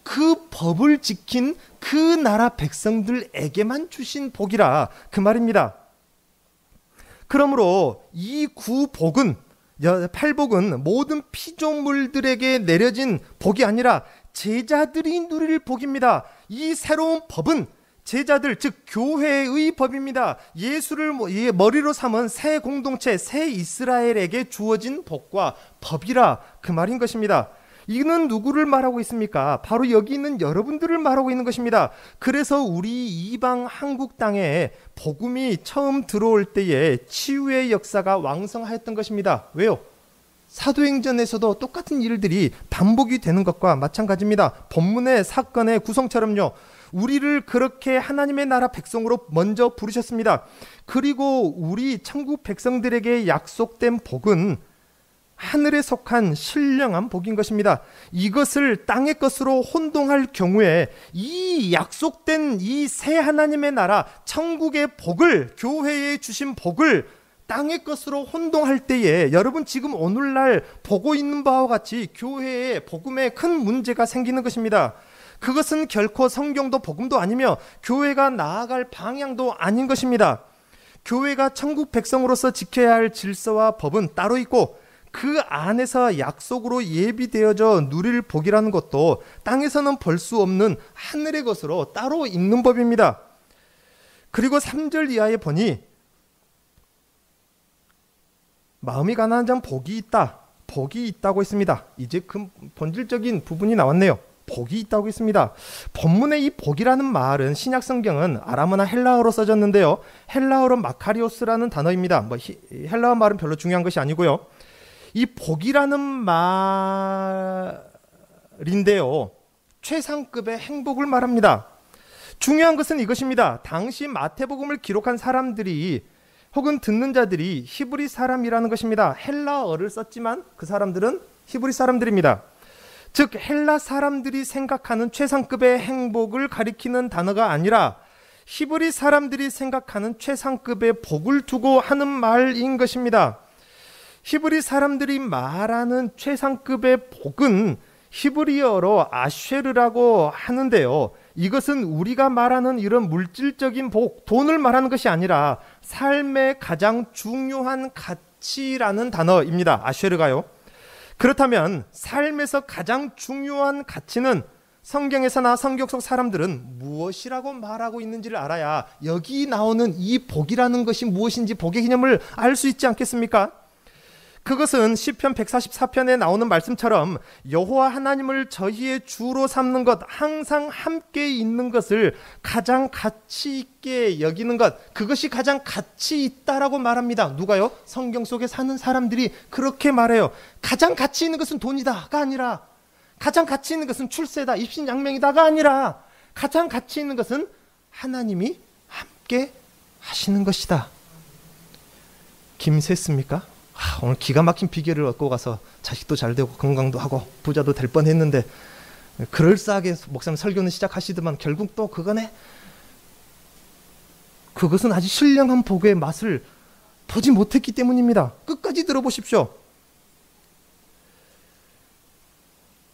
그 법을 지킨 그 나라 백성들에게만 주신 복이라 그 말입니다. 그러므로 이 구복은, 팔복은 모든 피조물들에게 내려진 복이 아니라 제자들이 누릴 복입니다. 이 새로운 법은 제자들, 즉 교회의 법입니다. 예수를 머리로 삼은 새 공동체, 새 이스라엘에게 주어진 복과 법이라 그 말인 것입니다. 이는 누구를 말하고 있습니까? 바로 여기 있는 여러분들을 말하고 있는 것입니다. 그래서 우리 이방 한국 땅에 복음이 처음 들어올 때에 치유의 역사가 왕성하였던 것입니다. 왜요? 사도행전에서도 똑같은 일들이 반복이 되는 것과 마찬가지입니다. 본문의 사건의 구성처럼요, 우리를 그렇게 하나님의 나라 백성으로 먼저 부르셨습니다. 그리고 우리 천국 백성들에게 약속된 복은 하늘에 속한 신령한 복인 것입니다. 이것을 땅의 것으로 혼동할 경우에 이 약속된 이 새 하나님의 나라 천국의 복을, 교회에 주신 복을 땅의 것으로 혼동할 때에 여러분 지금 오늘날 보고 있는 바와 같이 교회에 복음에 큰 문제가 생기는 것입니다. 그것은 결코 성경도 복음도 아니며 교회가 나아갈 방향도 아닌 것입니다. 교회가 천국 백성으로서 지켜야 할 질서와 법은 따로 있고 그 안에서 약속으로 예비되어져 누릴 복이라는 것도 땅에서는 볼 수 없는 하늘의 것으로 따로 있는 법입니다. 그리고 3절 이하에 보니 마음이 가난한 자는 복이 있다, 복이 있다고 했습니다. 이제 그 본질적인 부분이 나왔네요. 복이 있다고 했습니다. 본문의 이 복이라는 말은 신약 성경은 아람어나 헬라어로 써졌는데요. 헬라어로 마카리오스라는 단어입니다. 헬라어 말은 별로 중요한 것이 아니고요. 이 복이라는 말인데요. 최상급의 행복을 말합니다. 중요한 것은 이것입니다. 당시 마태복음을 기록한 사람들이 혹은 듣는 자들이 히브리 사람이라는 것입니다. 헬라어를 썼지만 그 사람들은 히브리 사람들입니다. 즉 헬라 사람들이 생각하는 최상급의 행복을 가리키는 단어가 아니라 히브리 사람들이 생각하는 최상급의 복을 두고 하는 말인 것입니다. 히브리 사람들이 말하는 최상급의 복은 히브리어로 아쉐르라고 하는데요. 이것은 우리가 말하는 이런 물질적인 복, 돈을 말하는 것이 아니라 삶의 가장 중요한 가치라는 단어입니다. 아쉐르가요. 그렇다면 삶에서 가장 중요한 가치는 성경에서나 성경 속 사람들은 무엇이라고 말하고 있는지를 알아야 여기 나오는 이 복이라는 것이 무엇인지 복의 개념을 알 수 있지 않겠습니까? 그것은 시편 144편에 나오는 말씀처럼 여호와 하나님을 저희의 주로 삼는 것, 항상 함께 있는 것을 가장 가치 있게 여기는 것, 그것이 가장 가치 있다라고 말합니다. 누가요? 성경 속에 사는 사람들이 그렇게 말해요. 가장 가치 있는 것은 돈이다가 아니라, 가장 가치 있는 것은 출세다, 입신양명이다가 아니라, 가장 가치 있는 것은 하나님이 함께 하시는 것이다. 김새습니까? 오늘 기가 막힌 비결을 얻고 가서 자식도 잘 되고 건강도 하고 부자도 될 뻔했는데 그럴싸하게 목사님 설교는 시작하시더만 결국 또 그것은 아주 신령한 복의 맛을 보지 못했기 때문입니다. 끝까지 들어보십시오.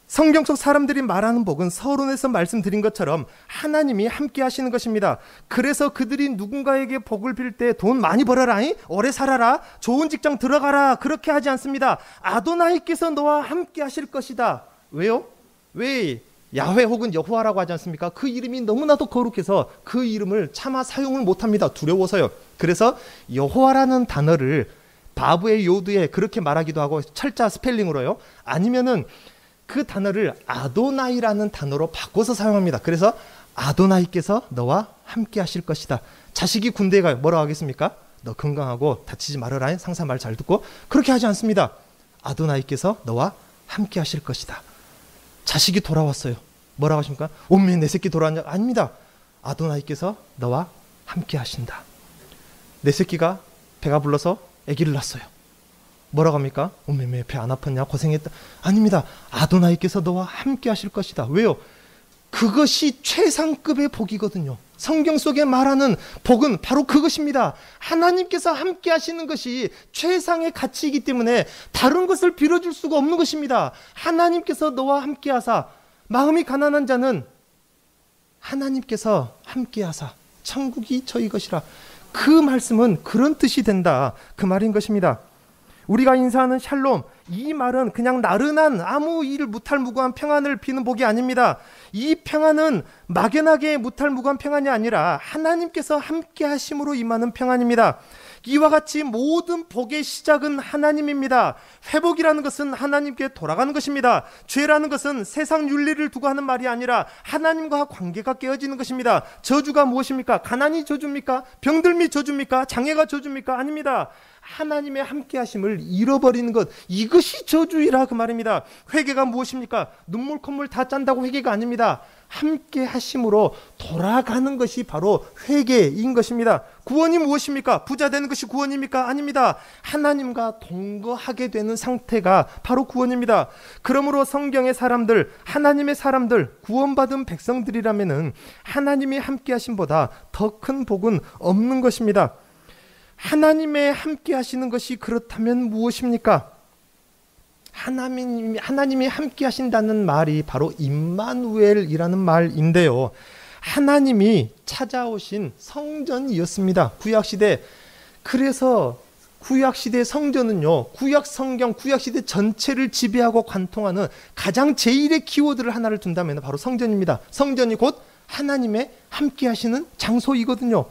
성경 속 사람들이 말하는 복은 서론에서 말씀드린 것처럼 하나님이 함께 하시는 것입니다. 그래서 그들이 누군가에게 복을 빌 때 돈 많이 벌어라, 오래 살아라, 좋은 직장 들어가라, 그렇게 하지 않습니다. 아도나이께서 너와 함께 하실 것이다. 왜요? 왜 야훼 혹은 여호와라고 하지 않습니까? 그 이름이 너무나도 거룩해서 그 이름을 차마 사용을 못합니다. 두려워서요. 그래서 여호와라는 단어를 바브의 요드에 그렇게 말하기도 하고 철자 스펠링으로요. 아니면은 그 단어를 아도나이라는 단어로 바꿔서 사용합니다. 그래서 아도나이께서 너와 함께 하실 것이다. 자식이 군대에 가요. 뭐라고 하겠습니까? 너 건강하고 다치지 말아라. 상사 말 잘 듣고. 그렇게 하지 않습니다. 아도나이께서 너와 함께 하실 것이다. 자식이 돌아왔어요. 뭐라고 하십니까? 오메 내 새끼 돌아왔냐? 아닙니다. 아도나이께서 너와 함께 하신다. 내 새끼가 배가 불러서 아기를 낳았어요. 뭐라고 합니까? 오메메 배 안 아팠냐? 고생했다. 아닙니다. 아도나이께서 너와 함께 하실 것이다. 왜요? 그것이 최상급의 복이거든요. 성경 속에 말하는 복은 바로 그것입니다. 하나님께서 함께 하시는 것이 최상의 가치이기 때문에 다른 것을 빌어줄 수가 없는 것입니다. 하나님께서 너와 함께 하사 마음이 가난한 자는 하나님께서 함께 하사 천국이 저희 것이라. 그 말씀은 그런 뜻이 된다. 그 말인 것입니다. 우리가 인사하는 샬롬, 이 말은 그냥 나른한 아무 일 무탈무고한 평안을 비는 복이 아닙니다. 이 평안은 막연하게 무탈무고한 평안이 아니라 하나님께서 함께 하심으로 임하는 평안입니다. 이와 같이 모든 복의 시작은 하나님입니다. 회복이라는 것은 하나님께 돌아가는 것입니다. 죄라는 것은 세상 윤리를 두고 하는 말이 아니라 하나님과 관계가 깨어지는 것입니다. 저주가 무엇입니까? 가난이 저주입니까? 병들미 저주입니까? 장애가 저주입니까? 아닙니다. 하나님의 함께 하심을 잃어버리는 것, 이것이 저주이라 그 말입니다. 회개가 무엇입니까? 눈물 콧물 다 짠다고 회개가 아닙니다. 함께 하심으로 돌아가는 것이 바로 회개인 것입니다. 구원이 무엇입니까? 부자 되는 것이 구원입니까? 아닙니다. 하나님과 동거하게 되는 상태가 바로 구원입니다. 그러므로 성경의 사람들, 하나님의 사람들, 구원받은 백성들이라면은 하나님이 함께 하심보다 더 큰 복은 없는 것입니다. 하나님의 함께 하시는 것이 그렇다면 무엇입니까? 하나님이 함께 하신다는 말이 바로 임마누엘이라는 말인데요. 하나님이 찾아오신 성전이었습니다. 구약시대. 그래서 구약시대 성전은요, 구약성경, 구약시대 전체를 지배하고 관통하는 가장 제1의 키워드를 하나를 둔다면 바로 성전입니다. 성전이 곧 하나님의 함께 하시는 장소이거든요.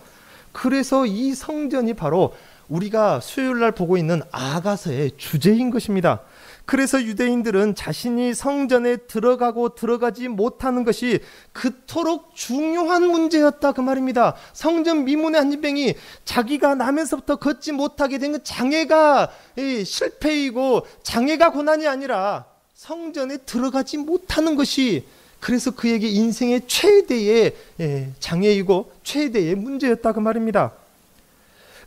그래서 이 성전이 바로 우리가 수요일날 보고 있는 아가서의 주제인 것입니다. 그래서 유대인들은 자신이 성전에 들어가고 들어가지 못하는 것이 그토록 중요한 문제였다 그 말입니다. 성전 미문의 한 인병이 자기가 나면서부터 걷지 못하게 된 장애가 실패이고 장애가 고난이 아니라 성전에 들어가지 못하는 것이 그래서 그에게 인생의 최대의 장애이고 최대의 문제였다 그 말입니다.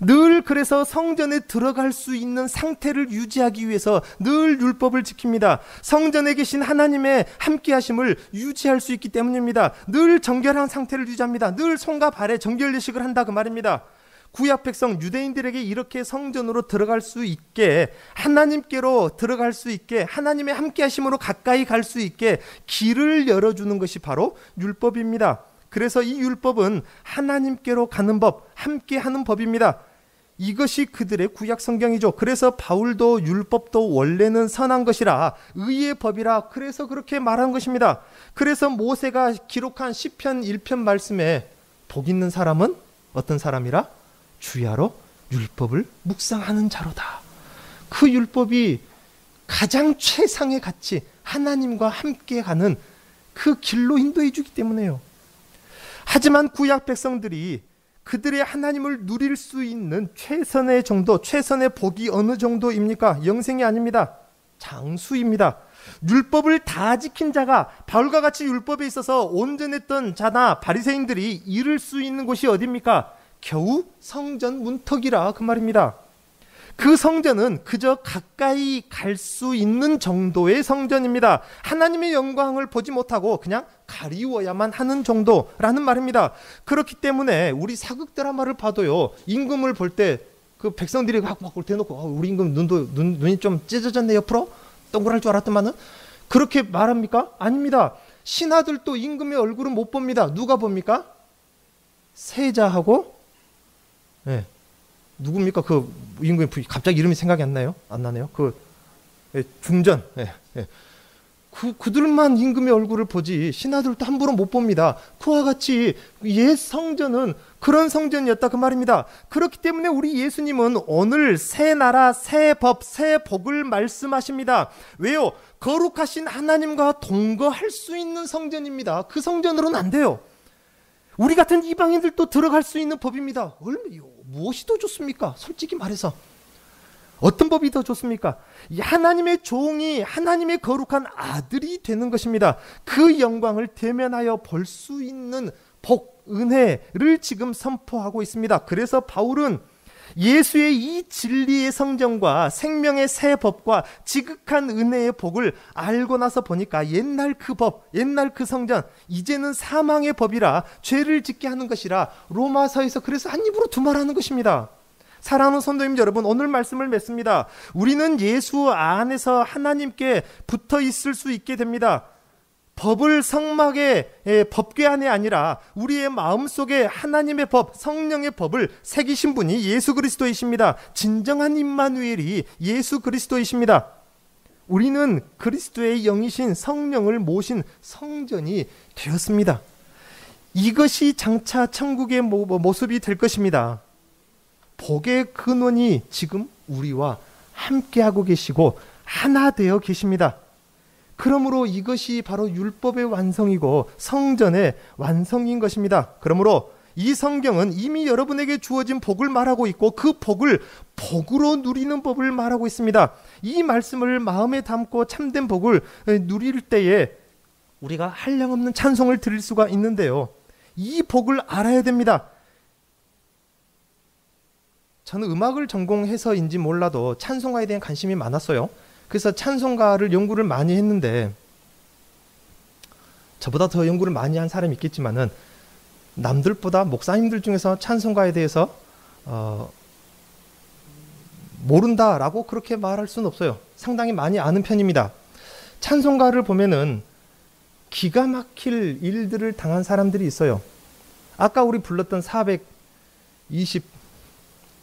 늘 그래서 성전에 들어갈 수 있는 상태를 유지하기 위해서 늘 율법을 지킵니다. 성전에 계신 하나님의 함께하심을 유지할 수 있기 때문입니다. 늘 정결한 상태를 유지합니다. 늘 손과 발에 정결 예식을 한다 그 말입니다. 구약 백성 유대인들에게 이렇게 성전으로 들어갈 수 있게, 하나님께로 들어갈 수 있게, 하나님의 함께하심으로 가까이 갈 수 있게 길을 열어주는 것이 바로 율법입니다. 그래서 이 율법은 하나님께로 가는 법, 함께하는 법입니다. 이것이 그들의 구약 성경이죠. 그래서 바울도 율법도 원래는 선한 것이라 의의 법이라 그래서 그렇게 말한 것입니다. 그래서 모세가 기록한 시편 1편 말씀에 복 있는 사람은 어떤 사람이라? 주야로 율법을 묵상하는 자로다. 그 율법이 가장 최상의 가치, 하나님과 함께 가는 그 길로 인도해 주기 때문에요. 하지만 구약 백성들이 그들의 하나님을 누릴 수 있는 최선의 정도, 최선의 복이 어느 정도입니까? 영생이 아닙니다. 장수입니다. 율법을 다 지킨 자가, 바울과 같이 율법에 있어서 온전했던 자나 바리새인들이 이룰 수 있는 곳이 어디입니까? 겨우 성전 문턱이라 그 말입니다. 그 성전은 그저 가까이 갈 수 있는 정도의 성전입니다. 하나님의 영광을 보지 못하고 그냥 가리워야만 하는 정도라는 말입니다. 그렇기 때문에 우리 사극 드라마를 봐도요, 임금을 볼 때 그 백성들이 막 대놓고 우리 임금 눈이 좀 찢어졌네 옆으로? 동그랄 줄 알았더만은 그렇게 말합니까? 아닙니다. 신하들도 임금의 얼굴은 못 봅니다. 누가 봅니까? 세자하고 누굽니까? 그 임금의 갑자기 이름이 생각이 안 나요? 안 나네요. 중전. 그들만 임금의 얼굴을 보지 신하들도 함부로 못 봅니다. 그와 같이 옛 성전은 그런 성전이었다 그 말입니다. 그렇기 때문에 우리 예수님은 오늘 새 나라, 새 법, 새 복을 말씀하십니다. 왜요? 거룩하신 하나님과 동거할 수 있는 성전입니다. 그 성전으로는 안 돼요. 우리 같은 이방인들도 들어갈 수 있는 법입니다. 무엇이 더 좋습니까? 솔직히 말해서 어떤 법이 더 좋습니까? 하나님의 종이 하나님의 거룩한 아들이 되는 것입니다. 그 영광을 대면하여 볼 수 있는 복, 은혜를 지금 선포하고 있습니다. 그래서 바울은 예수의 이 진리의 성전과 생명의 새 법과 지극한 은혜의 복을 알고 나서 보니까 옛날 그 법, 옛날 그 성전, 이제는 사망의 법이라 죄를 짓게 하는 것이라 로마서에서 그래서 한 입으로 두말하는 것입니다. 사랑하는 성도님 여러분, 오늘 말씀을 맺습니다. 우리는 예수 안에서 하나님께 붙어 있을 수 있게 됩니다. 법을 성막의 법궤 안에 아니라 우리의 마음속에 하나님의 법, 성령의 법을 새기신 분이 예수 그리스도이십니다. 진정한 임마누엘이 예수 그리스도이십니다. 우리는 그리스도의 영이신 성령을 모신 성전이 되었습니다. 이것이 장차 천국의 모습이 될 것입니다. 복의 근원이 지금 우리와 함께하고 계시고 하나 되어 계십니다. 그러므로 이것이 바로 율법의 완성이고 성전의 완성인 것입니다. 그러므로 이 성경은 이미 여러분에게 주어진 복을 말하고 있고 그 복을 복으로 누리는 법을 말하고 있습니다. 이 말씀을 마음에 담고 참된 복을 누릴 때에 우리가 한량없는 찬송을 드릴 수가 있는데요. 이 복을 알아야 됩니다. 저는 음악을 전공해서인지 몰라도 찬송가에 대한 관심이 많았어요. 그래서 찬송가를 연구를 많이 했는데, 저보다 더 연구를 많이 한 사람이 있겠지만은 남들보다 목사님들 중에서 찬송가에 대해서 모른다라고 그렇게 말할 수는 없어요. 상당히 많이 아는 편입니다. 찬송가를 보면은 기가 막힐 일들을 당한 사람들이 있어요. 아까 우리 불렀던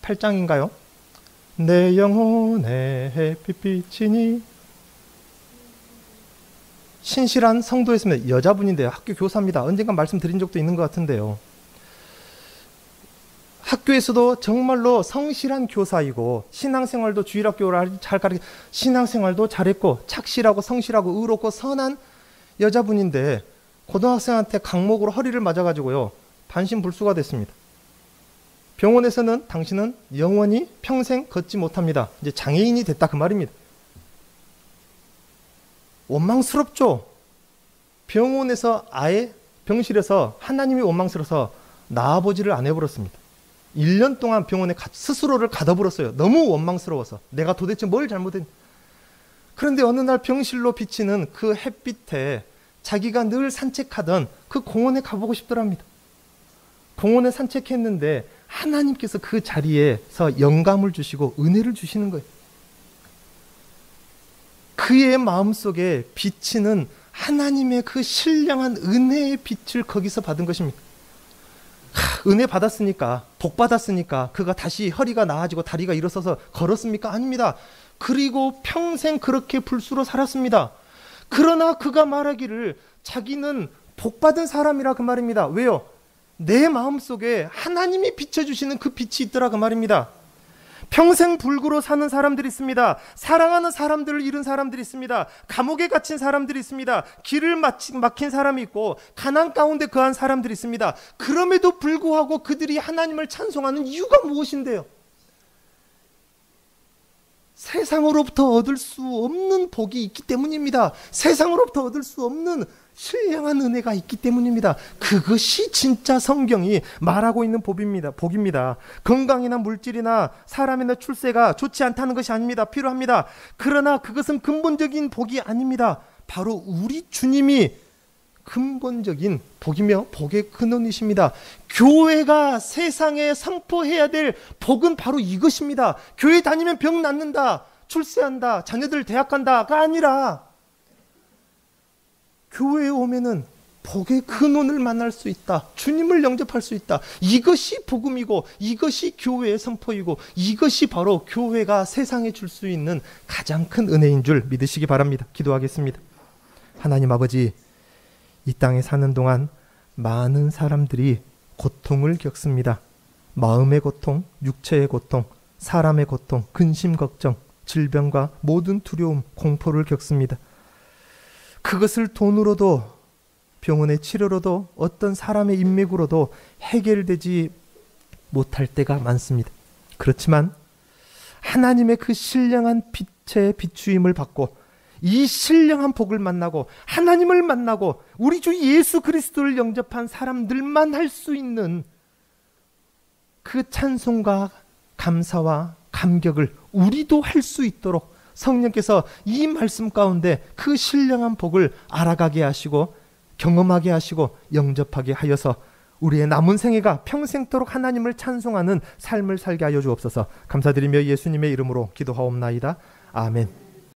428장인가요? 내 영혼의 햇빛 비치니, 신실한 성도였습니다. 여자분인데요. 학교 교사입니다. 언젠가 말씀드린 적도 있는 것 같은데요. 학교에서도 정말로 성실한 교사이고 신앙생활도 주일학교를 잘 가르쳐 신앙생활도 잘했고 착실하고 성실하고 의롭고 선한 여자분인데 고등학생한테 강목으로 허리를 맞아가지고요 반신불수가 됐습니다. 병원에서는 당신은 영원히 평생 걷지 못합니다. 이제 장애인이 됐다 그 말입니다. 원망스럽죠. 병원에서 아예 병실에서 하나님이 원망스러워서 나아보지를 안 해버렸습니다. 1년 동안 병원에 스스로를 가둬버렸어요. 너무 원망스러워서 내가 도대체 뭘 잘못했는지. 그런데 어느 날 병실로 비치는 그 햇빛에 자기가 늘 산책하던 그 공원에 가보고 싶더랍니다. 공원에 산책했는데 하나님께서 그 자리에서 영감을 주시고 은혜를 주시는 거예요. 그의 마음속에 비치는 하나님의 그 신령한 은혜의 빛을 거기서 받은 것입니다. 은혜 받았으니까, 복 받았으니까 그가 다시 허리가 나아지고 다리가 일어서서 걸었습니까? 아닙니다. 그리고 평생 그렇게 불수로 살았습니다. 그러나 그가 말하기를 자기는 복 받은 사람이라 그 말입니다. 왜요? 내 마음속에 하나님이 비춰주시는 그 빛이 있더라 그 말입니다. 평생 불구로 사는 사람들이 있습니다. 사랑하는 사람들을 잃은 사람들이 있습니다. 감옥에 갇힌 사람들이 있습니다. 길을 막힌 사람이 있고 가난 가운데 거한 사람들이 있습니다. 그럼에도 불구하고 그들이 하나님을 찬송하는 이유가 무엇인데요? 세상으로부터 얻을 수 없는 복이 있기 때문입니다. 세상으로부터 얻을 수 없는 신령한 은혜가 있기 때문입니다. 그것이 진짜 성경이 말하고 있는 복입니다. 건강이나 물질이나 사람이나 출세가 좋지 않다는 것이 아닙니다. 필요합니다. 그러나 그것은 근본적인 복이 아닙니다. 바로 우리 주님이 근본적인 복이며 복의 근원이십니다. 교회가 세상에 선포해야 될 복은 바로 이것입니다. 교회 다니면 병 낫는다, 출세한다, 자녀들 대학 간다가 아니라 교회에 오면은 복의 근원을 만날 수 있다. 주님을 영접할 수 있다. 이것이 복음이고 이것이 교회의 선포이고 이것이 바로 교회가 세상에 줄 수 있는 가장 큰 은혜인 줄 믿으시기 바랍니다. 기도하겠습니다. 하나님 아버지, 이 땅에 사는 동안 많은 사람들이 고통을 겪습니다. 마음의 고통, 육체의 고통, 사람의 고통, 근심 걱정, 질병과 모든 두려움, 공포를 겪습니다. 그것을 돈으로도 병원의 치료로도 어떤 사람의 인맥으로도 해결되지 못할 때가 많습니다. 그렇지만 하나님의 그 신령한 빛의 비추임을 받고 이 신령한 복을 만나고 하나님을 만나고 우리 주 예수 그리스도를 영접한 사람들만 할 수 있는 그 찬송과 감사와 감격을 우리도 할 수 있도록 성령께서 이 말씀 가운데 그 신령한 복을 알아가게 하시고 경험하게 하시고 영접하게 하여서 우리의 남은 생애가 평생토록 하나님을 찬송하는 삶을 살게 하여 주옵소서. 감사드리며 예수님의 이름으로 기도하옵나이다. 아멘.